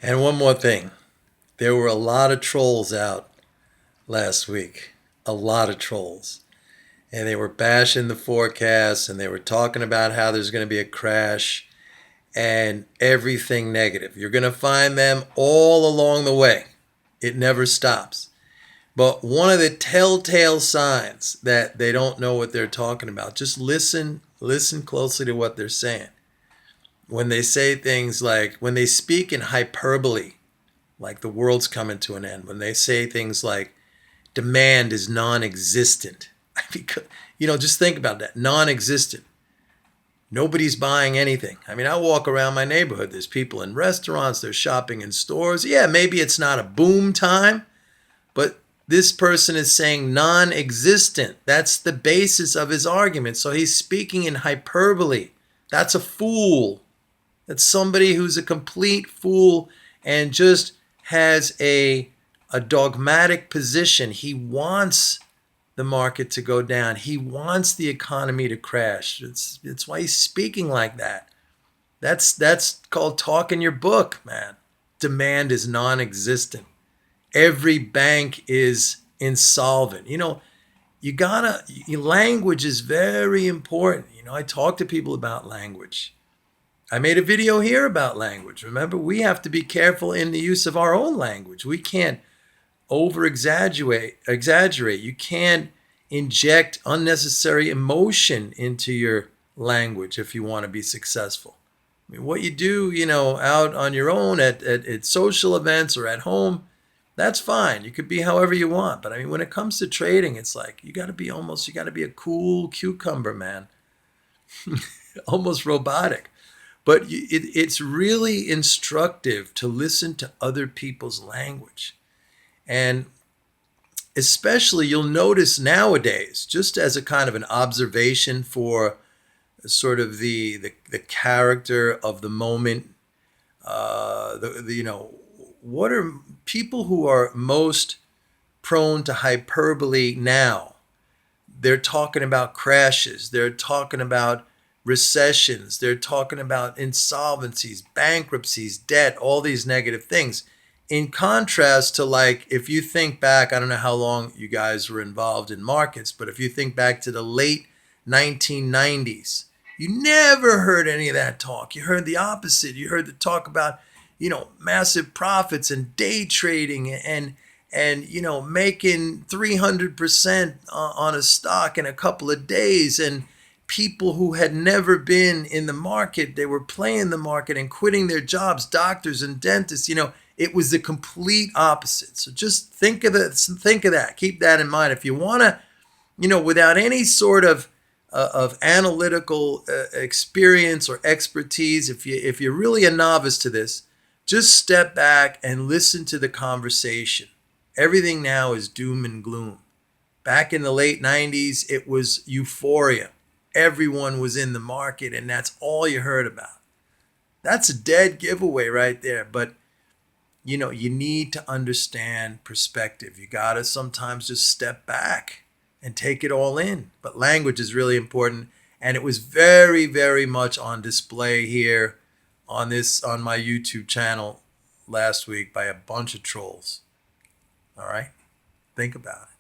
And one more thing. There were a lot of trolls out last week. A lot of trolls. And they were bashing the forecast and they were talking about how there's going to be a crash and everything negative. You're going to find them all along the way. It never stops. But one of the telltale signs that they don't know what they're talking about, just listen closely to what they're saying. When they say things like, when they speak in hyperbole, like the world's coming to an end, when they say things like demand is non-existent, because, just think about that, non-existent. Nobody's buying anything. I mean, I walk around my neighborhood. There's people in restaurants. They're shopping in stores. Yeah, maybe it's not a boom time, but this person is saying non-existent. That's the basis of his argument. So he's speaking in hyperbole. That's a fool. That's somebody who's a complete fool and just has a dogmatic position. He wants the market to go down. He wants the economy to crash. It's why he's speaking like that. That's called talking your book, man. Demand is non-existent. Every bank is insolvent. Language is very important. I talk to people about language. I made a video here about language. Remember, we have to be careful in the use of our own language. We can't exaggerate. You can't inject unnecessary emotion into your language if you want to be successful. I mean, what you do, out on your own at social events or at home, that's fine. You could be however you want. But I mean, when it comes to trading, it's like you got to be a cool cucumber, man. Almost robotic. But it's really instructive to listen to other people's language. And especially you'll notice nowadays, just as a kind of an observation for sort of the character of the moment, what are people who are most prone to hyperbole now? They're talking about crashes. They're talking about recessions. They're talking about insolvencies, bankruptcies, debt, all these negative things. In contrast to, like, if you think back, I don't know how long you guys were involved in markets, but if you think back to the late 1990s, you never heard any of that talk. You heard the opposite. You heard the talk about, massive profits and day trading and making 300% on a stock in a couple of days, and people who had never been in the market, they were playing the market and quitting their jobs, doctors and dentists. It was the complete opposite. So just think of it. Think of that. Keep that in mind. If you want to, without any sort of analytical experience or expertise, if you're really a novice to this, just step back and listen to the conversation. Everything now is doom and gloom. Back in the late 90s, it was euphoria. Everyone was in the market, and that's all you heard about. That's a dead giveaway right there. But you need to understand perspective. You got to sometimes just step back and take it all in. But language is really important. And it was very, very much on display here on my YouTube channel last week by a bunch of trolls. All right? Think about it.